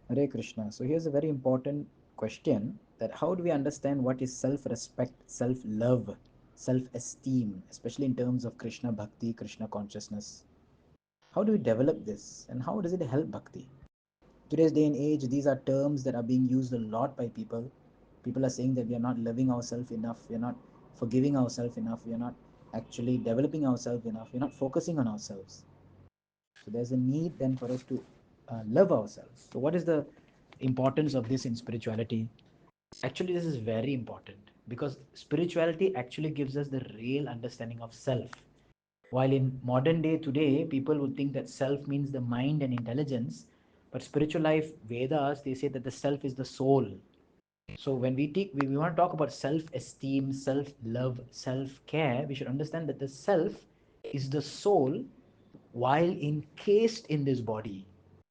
Hare Krishna. So here's a very important question, that how do we understand what is self-respect, self-love, self-esteem, especially in terms of Krishna bhakti, Krishna consciousness? How do we develop this and how does it help bhakti? Today's day and age, these are terms that are being used a lot by people. People are saying that we are not loving ourselves enough, we are not forgiving ourselves enough, we are not actually developing ourselves enough, we're not focusing on ourselves. So there's a need then for us to love ourselves. So what is the importance of this in spirituality? Actually, this is very important because spirituality actually gives us the real understanding of self. While in modern day today, people would think that self means the mind and intelligence, but spiritual life, Vedas, they say that the self is the soul. So when we want to talk about self-esteem, self-love, self-care, we should understand that the self is the soul while encased in this body.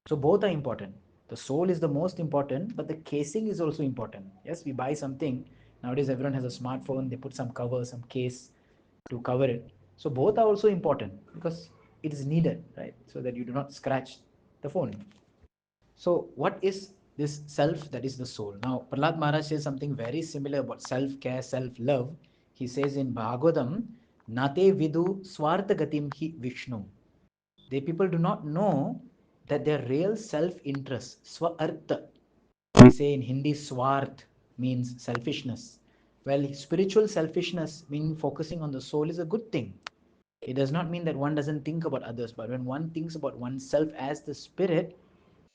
So both are important. The soul is the most important, but the casing is also important. Yes, we buy something. Nowadays, everyone has a smartphone. They put some cover, some case to cover it. So both are also important because it is needed, right? So that you do not scratch the phone. So, what is this self that is the soul? Now, Prahlad Maharaj says something very similar about self care, self love. He says in Bhagavatam, Nate vidu swartagatim hi Vishnu. The people do not know that their real self interest, swartha, we say in Hindi, swart means selfishness. Well, spiritual selfishness, meaning focusing on the soul, is a good thing. It does not mean that one doesn't think about others, but when one thinks about oneself as the spirit,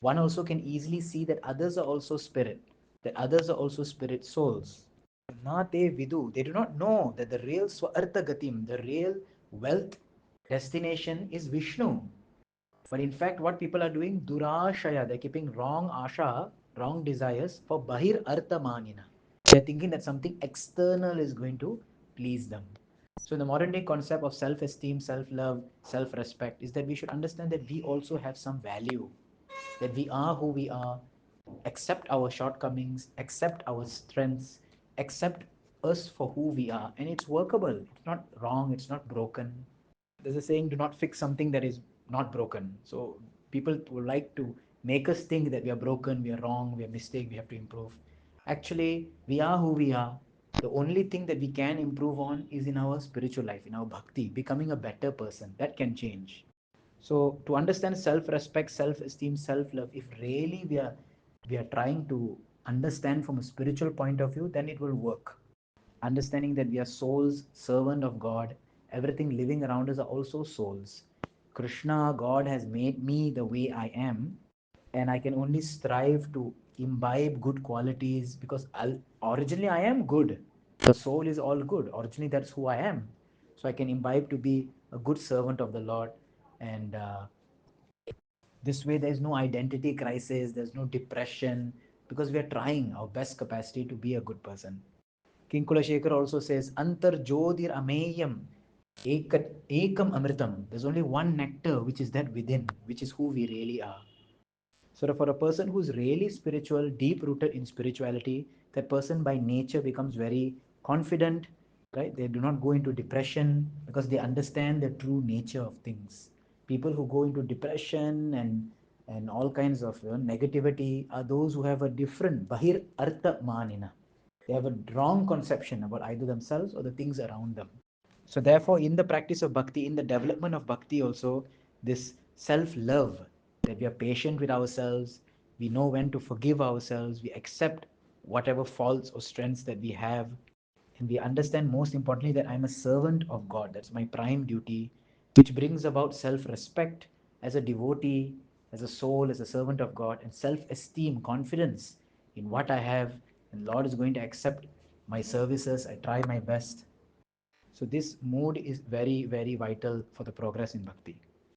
one also can easily see that others are also spirit, that others are also spirit souls. Na te vidu, they do not know that the real swartha gatim, the real wealth destination is Vishnu. But in fact, what people are doing, durashaya, they're keeping wrong asha, wrong desires for bahir artha manina. They're thinking that something external is going to please them. So, the modern day concept of self esteem, self love, self respect is that we should understand that we also have some value, that we are who we are, accept our shortcomings, accept our strengths, accept us for who we are. And it's workable, it's not wrong, it's not broken. There's a saying, do not fix something that is not broken. So people would like to make us think that we are broken, we are wrong, we are mistake, we have to improve. Actually, we are who we are. The only thing that we can improve on is in our spiritual life, in our bhakti, becoming a better person. That can change. So to understand self-respect, self-esteem, self-love, if really we are trying to understand from a spiritual point of view, then it will work. Understanding that we are souls, servant of God, everything living around us are also souls. Krishna, God has made me the way I am, and I can only strive to imbibe good qualities because originally I am good. The soul is all good. Originally, that's who I am. So I can imbibe to be a good servant of the Lord, and this way, there's no identity crisis, there's no depression, because we are trying our best capacity to be a good person. King Kulashekar also says, Antar Jyotir Ameyam Ekam Amritam. There's only one nectar which is that within, which is who we really are. So, for a person who's really spiritual, deep rooted in spirituality, that person by nature becomes very confident, right? They do not go into depression because they understand the true nature of things. People who go into depression and all kinds of negativity are those who have a different bahir artha manina. They have a wrong conception about either themselves or the things around them. So, therefore, in the practice of bhakti, in the development of bhakti, also, this self love, that we are patient with ourselves, we know when to forgive ourselves, we accept whatever faults or strengths that we have, and we understand most importantly that I'm a servant of God. That's my prime duty, which brings about self respect as a devotee, as a soul, as a servant of God, and self esteem, confidence in what I have, and Lord is going to accept my services. I try my best. So this mood is very, very vital for the progress in bhakti.